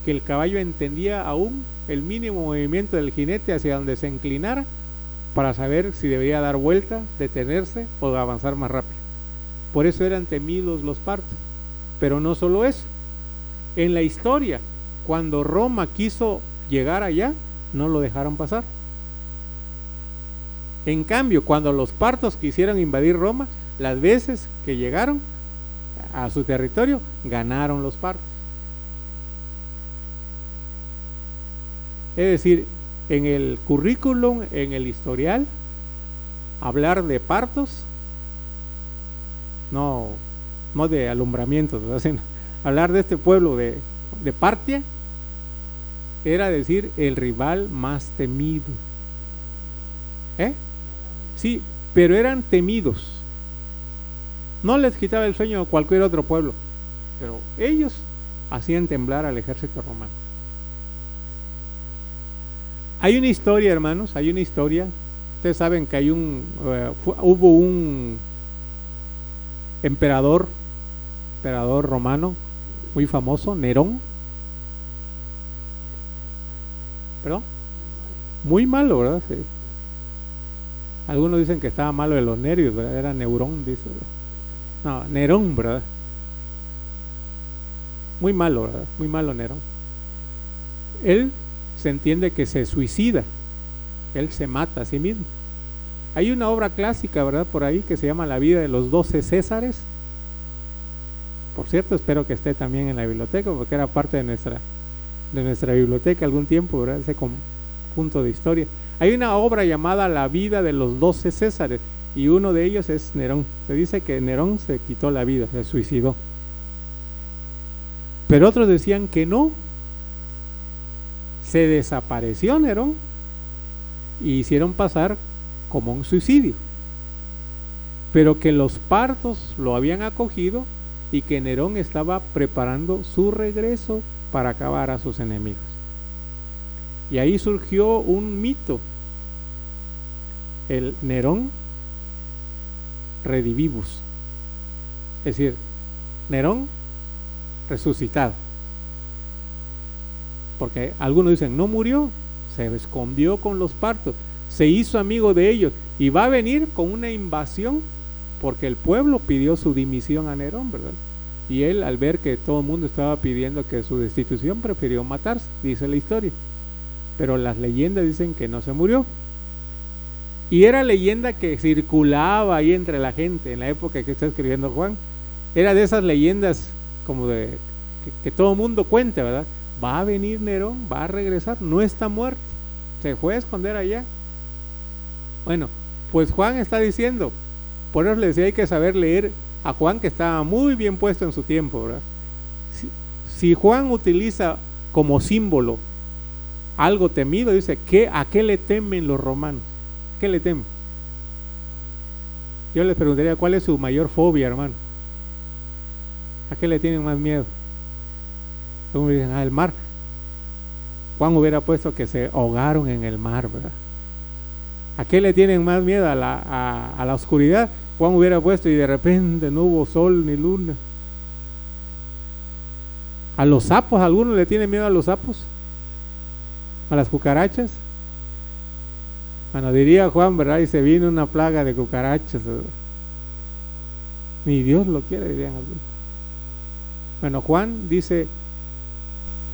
que el caballo entendía aún el mínimo movimiento del jinete hacia donde se inclinara para saber si debería dar vuelta, detenerse o avanzar más rápido. Por eso eran temidos los partos. Pero no solo eso. En la historia, cuando Roma quiso llegar allá, no lo dejaron pasar. En cambio, cuando los partos quisieron invadir Roma, las veces que llegaron a su territorio, ganaron los partos. Es decir, en el currículum, en el historial, hablar de partos, no de alumbramientos, ¿verdad? Sino hablar de este pueblo de Partia, era decir el rival más temido. Sí, pero eran temidos. No les quitaba el sueño a cualquier otro pueblo, pero ellos hacían temblar al ejército romano. Hay una historia, hermanos, hay una historia. Ustedes saben que hubo un emperador romano muy famoso, Nerón. ¿Perdón? Muy malo, ¿verdad? Sí. Algunos dicen que estaba malo de los nervios, ¿verdad? Era Neurón, dice. No, Nerón, ¿verdad? Muy malo, ¿verdad? Muy malo Nerón. Él se entiende que se suicida, él se mata a sí mismo. Hay una obra clásica, ¿verdad?, por ahí que se llama La vida de los 12 Césares. Por cierto, espero que esté también en la biblioteca, porque era parte de nuestra biblioteca algún tiempo, ¿verdad?, ese conjunto de historia. Hay una obra llamada La vida de los 12 Césares, y uno de ellos es Nerón. Se dice que Nerón se quitó la vida, se suicidó. Pero otros decían que no, se desapareció Nerón y hicieron pasar como un suicidio, pero que los partos lo habían acogido y que Nerón estaba preparando su regreso para acabar a sus enemigos. Y ahí surgió un mito, el Nerón redivivus, es decir, Nerón resucitado. Porque algunos dicen, no murió, se escondió con los partos, se hizo amigo de ellos y va a venir con una invasión porque el pueblo pidió su dimisión a Nerón, ¿verdad? Y él, al ver que todo el mundo estaba pidiendo que su destitución, prefirió matarse, dice la historia. Pero las leyendas dicen que no se murió. Y era leyenda que circulaba ahí entre la gente en la época que está escribiendo Juan. Era de esas leyendas como de que todo el mundo cuenta, ¿verdad? Va a venir Nerón, va a regresar, no está muerto, se fue a esconder allá. Bueno, pues Juan está diciendo, Por eso le decía, hay que saber leer a Juan, que estaba muy bien puesto en su tiempo, ¿verdad? Si Juan utiliza como símbolo algo temido, dice, ¿a qué le temen los romanos? ¿Qué le temen? Yo les preguntaría, ¿cuál es su mayor fobia, hermano? ¿A qué le tienen más miedo? Como dicen, el mar. Juan hubiera puesto que se ahogaron en el mar, ¿verdad? ¿A qué le tienen más miedo? A la oscuridad. Juan hubiera puesto y de repente no hubo sol ni luna. A los sapos, ¿alguno le tiene miedo a los sapos? ¿A las cucarachas? Bueno, diría Juan, ¿verdad? Y se vino una plaga de cucarachas, ¿verdad? Ni Dios lo quiere, dirían algunos. Bueno, Juan dice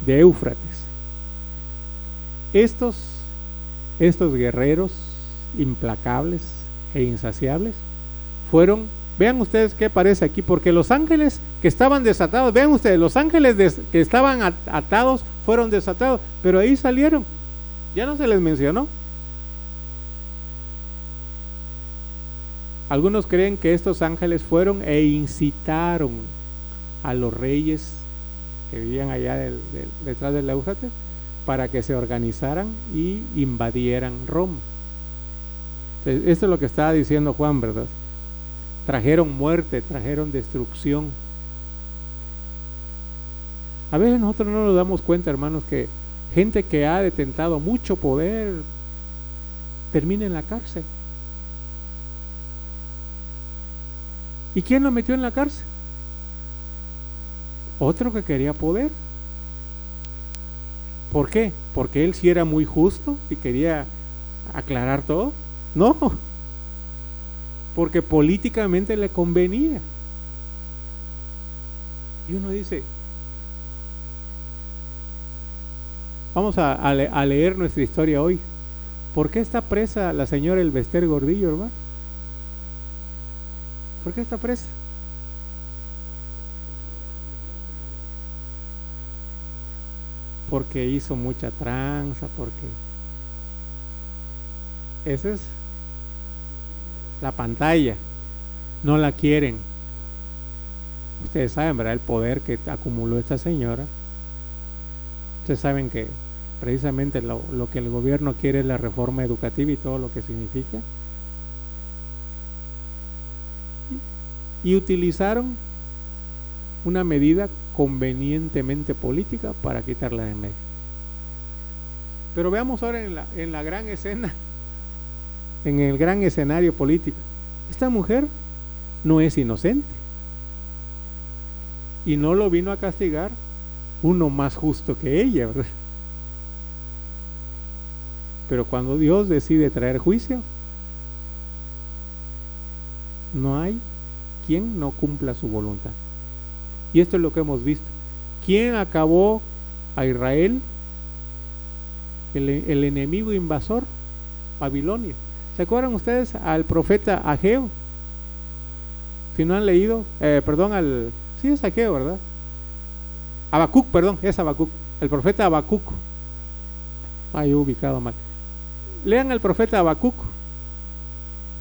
de Éufrates. Estos guerreros implacables e insaciables fueron, vean ustedes qué aparece aquí, porque los ángeles que estaban desatados, vean ustedes, los ángeles que estaban atados fueron desatados, pero ahí salieron, ya no se les mencionó. Algunos creen que estos ángeles fueron e incitaron a los reyes que vivían allá detrás del Éufrates para que se organizaran y invadieran Roma. Entonces, esto es lo que estaba diciendo Juan, ¿verdad? Trajeron muerte, trajeron destrucción. A veces nosotros no nos damos cuenta, hermanos, que gente que ha detentado mucho poder termina en la cárcel. ¿Y quién lo metió en la cárcel? Otro que quería poder. ¿Por qué? ¿Porque él sí era muy justo y quería aclarar todo? No, porque políticamente le convenía. Y uno dice, vamos a leer nuestra historia hoy. ¿Por qué está presa la señora Elvester Gordillo, hermano? ¿Por qué está presa? Porque hizo mucha tranza, porque esa es la pantalla, no la quieren. Ustedes saben, ¿verdad? El poder que acumuló esta señora. Ustedes saben que precisamente lo que el gobierno quiere es la reforma educativa y todo lo que significa. Y utilizaron una medida convenientemente política para quitarla de en medio. Pero veamos ahora en la gran escena, en el gran escenario político. Esta mujer no es inocente y no lo vino a castigar uno más justo que ella, ¿verdad? Pero cuando Dios decide traer juicio, no hay quien no cumpla su voluntad. Y esto es lo que hemos visto. ¿Quién acabó a Israel? El enemigo invasor, Babilonia. ¿Se acuerdan ustedes al profeta Ageo? Si no han leído, sí es Ageo, ¿verdad? Habacuc, perdón, es Habacuc, el profeta Habacuc. He ubicado mal. Lean al profeta Habacuc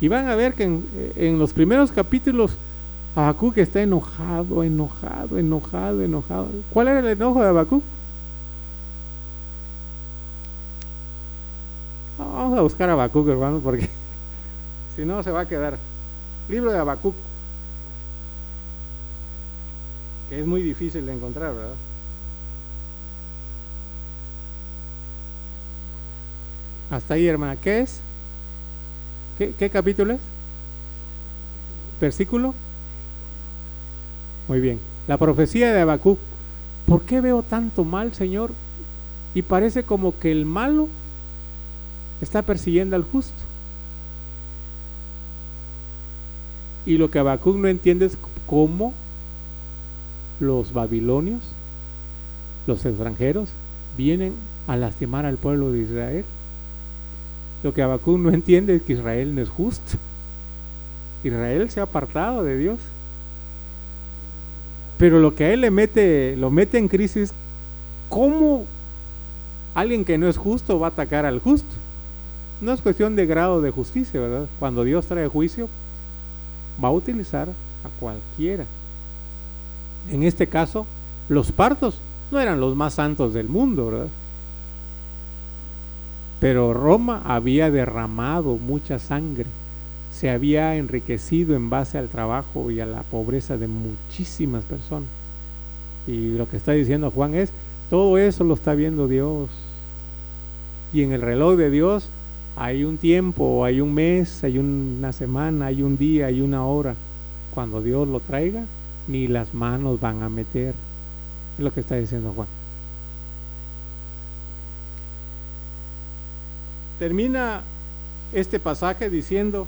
y van a ver que en los primeros capítulos Habacuc está enojado. ¿Cuál era el enojo de Habacuc? Vamos a buscar a Habacuc, hermanos, porque si no se va a quedar. Libro de Habacuc, que es muy difícil de encontrar, ¿verdad? Hasta ahí, hermana. ¿Qué es? ¿Qué capítulo es? ¿Versículo? Muy bien. La profecía de Habacuc. ¿Por qué veo tanto mal, Señor? Y parece como que el malo está persiguiendo al justo. Y lo que Habacuc no entiende es cómo los babilonios, los extranjeros, vienen a lastimar al pueblo de Israel. Lo que Habacuc no entiende es que Israel no es justo. Israel se ha apartado de Dios. Pero lo que a él lo mete en crisis, ¿cómo alguien que no es justo va a atacar al justo? No es cuestión de grado de justicia, ¿verdad? Cuando Dios trae juicio, va a utilizar a cualquiera. En este caso, los partos no eran los más santos del mundo, ¿verdad? Pero Roma había derramado mucha sangre, se había enriquecido en base al trabajo y a la pobreza de muchísimas personas. Y lo que está diciendo Juan es, todo eso lo está viendo Dios. Y en el reloj de Dios hay un tiempo, hay un mes, hay una semana, hay un día, hay una hora. Cuando Dios lo traiga, ni las manos van a meter. Es lo que está diciendo Juan. Termina este pasaje diciendo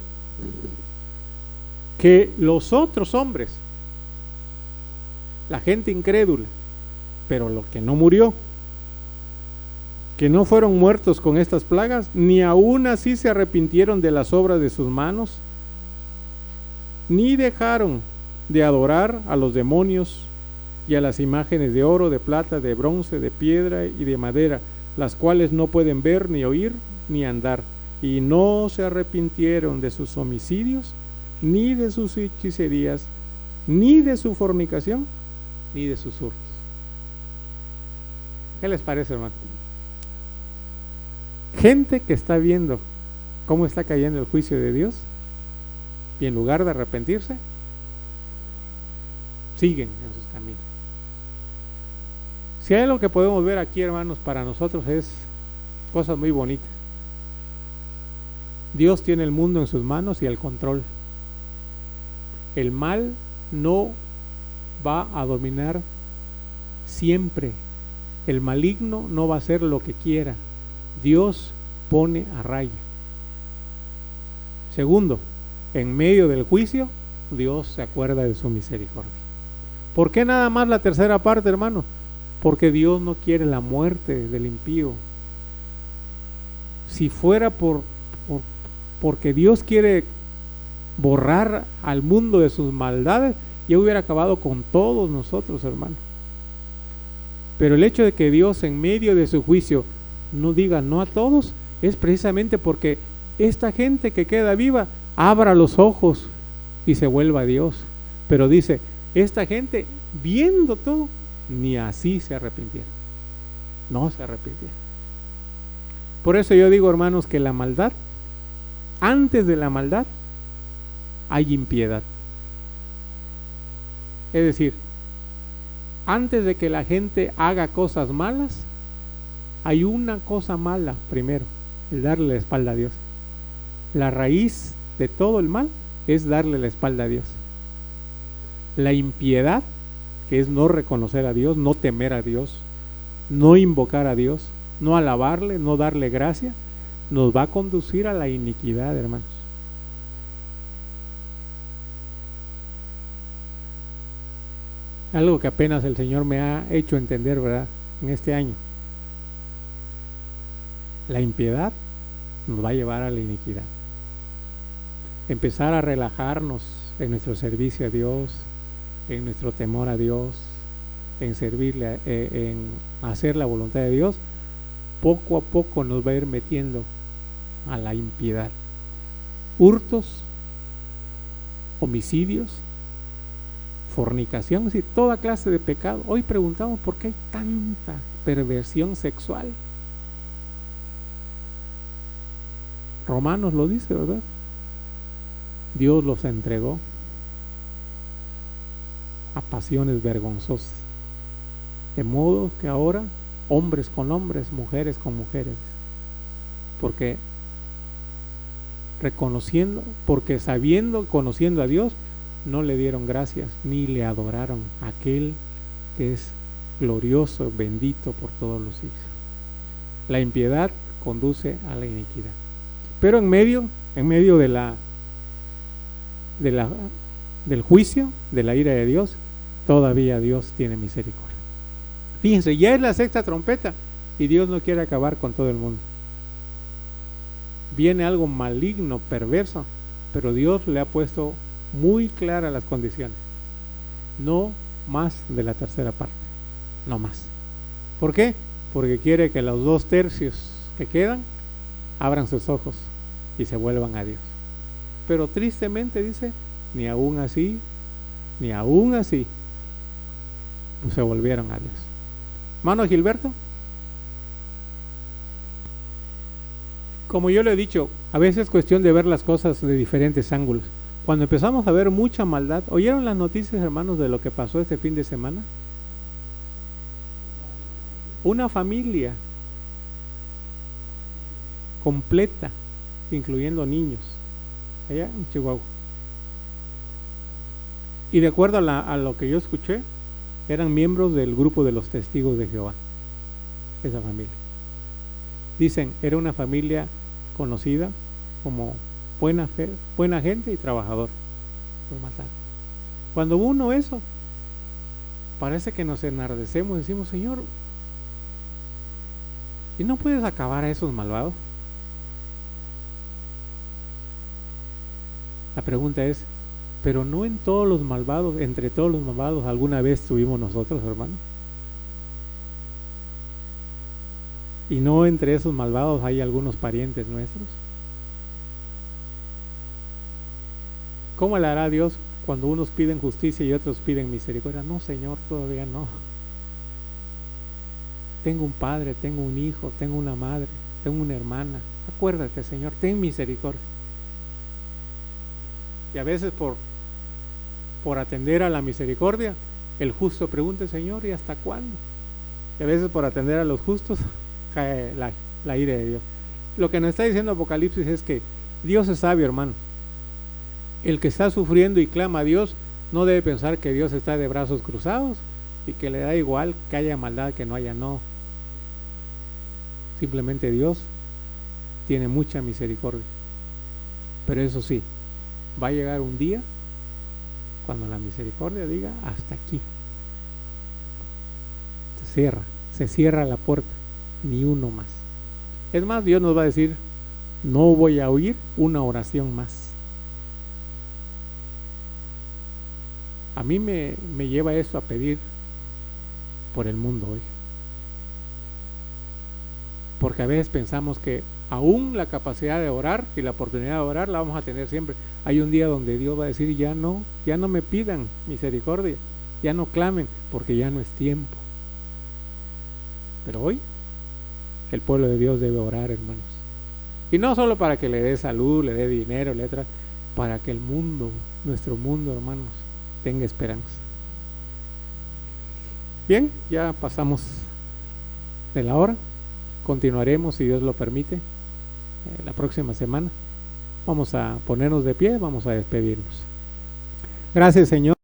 que los otros hombres, la gente incrédula, pero lo que no murió, que no fueron muertos con estas plagas, ni aún así se arrepintieron de las obras de sus manos, ni dejaron de adorar a los demonios y a las imágenes de oro, de plata, de bronce, de piedra y de madera, las cuales no pueden ver, ni oír, ni andar, y no se arrepintieron de sus homicidios, ni de sus hechicerías, ni de su fornicación, ni de sus hurtos. ¿Qué les parece, hermano? Gente que está viendo cómo está cayendo el juicio de Dios, y en lugar de arrepentirse, siguen en sus caminos. Si hay algo que podemos ver aquí, hermanos, para nosotros es cosas muy bonitas. Dios tiene el mundo en sus manos y el control. El mal no va a dominar siempre. El maligno no va a hacer lo que quiera. Dios pone a raya. Segundo, en medio del juicio, Dios se acuerda de su misericordia. ¿Por qué nada más la tercera parte, hermano? Porque Dios no quiere la muerte del impío. Si fuera porque Dios quiere borrar al mundo de sus maldades, ya hubiera acabado con todos nosotros, hermano. Pero el hecho de que Dios en medio de su juicio no diga no a todos, es precisamente porque esta gente que queda viva abra los ojos y se vuelva a Dios. Pero dice, esta gente viendo todo, ni así se arrepintieron. No se arrepintieron. Por eso yo digo, hermanos, que la maldad, antes de la maldad, hay impiedad. Es decir, antes de que la gente haga cosas malas, hay una cosa mala primero, el darle la espalda a Dios. La raíz de todo el mal es darle la espalda a Dios. La impiedad, que es no reconocer a Dios, no temer a Dios, no invocar a Dios, no alabarle, no darle gracia, nos va a conducir a la iniquidad, hermanos. Algo que apenas el Señor me ha hecho entender, ¿verdad?, en este año. La impiedad nos va a llevar a la iniquidad. Empezar a relajarnos en nuestro servicio a Dios, en nuestro temor a Dios, en servirle, en hacer la voluntad de Dios, poco a poco nos va a ir metiendo a la impiedad. Hurtos, homicidios, fornicación, y toda clase de pecado. Hoy preguntamos por qué hay tanta perversión sexual. Romanos lo dice, ¿verdad? Dios los entregó a pasiones vergonzosas, de modo que ahora hombres con hombres, mujeres con mujeres, porque conociendo a Dios, no le dieron gracias ni le adoraron a aquel que es glorioso, bendito por todos los siglos. La impiedad conduce a la iniquidad. Pero en medio del juicio, de la ira de Dios, todavía Dios tiene misericordia. Fíjense, ya es la sexta trompeta y Dios no quiere acabar con todo el mundo. Viene algo maligno, perverso, pero Dios le ha puesto muy claras las condiciones. No más de la tercera parte, no más. ¿Por qué? Porque quiere que los 2/3 que quedan abran sus ojos y se vuelvan a Dios. Pero tristemente dice, ni aún así, pues se volvieron a Dios. Hermano Gilberto, como yo le he dicho, a veces es cuestión de ver las cosas de diferentes ángulos. Cuando empezamos a ver mucha maldad, ¿oyeron las noticias, hermanos, de lo que pasó este fin de semana? Una familia completa, incluyendo niños, allá en Chihuahua. Y de acuerdo a lo que yo escuché, eran miembros del grupo de los testigos de Jehová, esa familia. Dicen, era una familia conocida como buena gente y trabajador. Por matar. Cuando uno eso, parece que nos enardecemos y decimos, Señor, ¿y no puedes acabar a esos malvados? La pregunta es, pero no en todos los malvados, entre todos los malvados, alguna vez tuvimos nosotros, hermano. Y no entre esos malvados hay algunos parientes nuestros. ¿Cómo le hará Dios cuando unos piden justicia y otros piden misericordia? No, Señor, todavía no. Tengo un padre, tengo un hijo, tengo una madre, tengo una hermana. Acuérdate, Señor, ten misericordia. Y a veces por atender a la misericordia, el justo pregunta, Señor, ¿y hasta cuándo? Y a veces por atender a los justos cae la ira de Dios. Lo que nos está diciendo Apocalipsis es que Dios es sabio, hermano. El que está sufriendo y clama a Dios no debe pensar que Dios está de brazos cruzados y que le da igual que haya maldad que no haya. No, simplemente Dios tiene mucha misericordia. Pero eso sí, va a llegar un día cuando la misericordia diga hasta aquí. Se cierra la puerta, ni uno más. Es más, Dios nos va a decir, no voy a oír una oración más. A mí me lleva esto a pedir por el mundo hoy. Porque a veces pensamos que aún la capacidad de orar y la oportunidad de orar la vamos a tener siempre. Hay un día donde Dios va a decir, ya no me pidan misericordia, ya no clamen, porque ya no es tiempo. Pero hoy el pueblo de Dios debe orar, hermanos. Y no solo para que le dé salud, le dé dinero, para que el mundo, nuestro mundo, hermanos, tenga esperanza. Bien, ya pasamos de la hora. Continuaremos, si Dios lo permite, la próxima semana. Vamos a ponernos de pie, vamos a despedirnos. Gracias, Señor.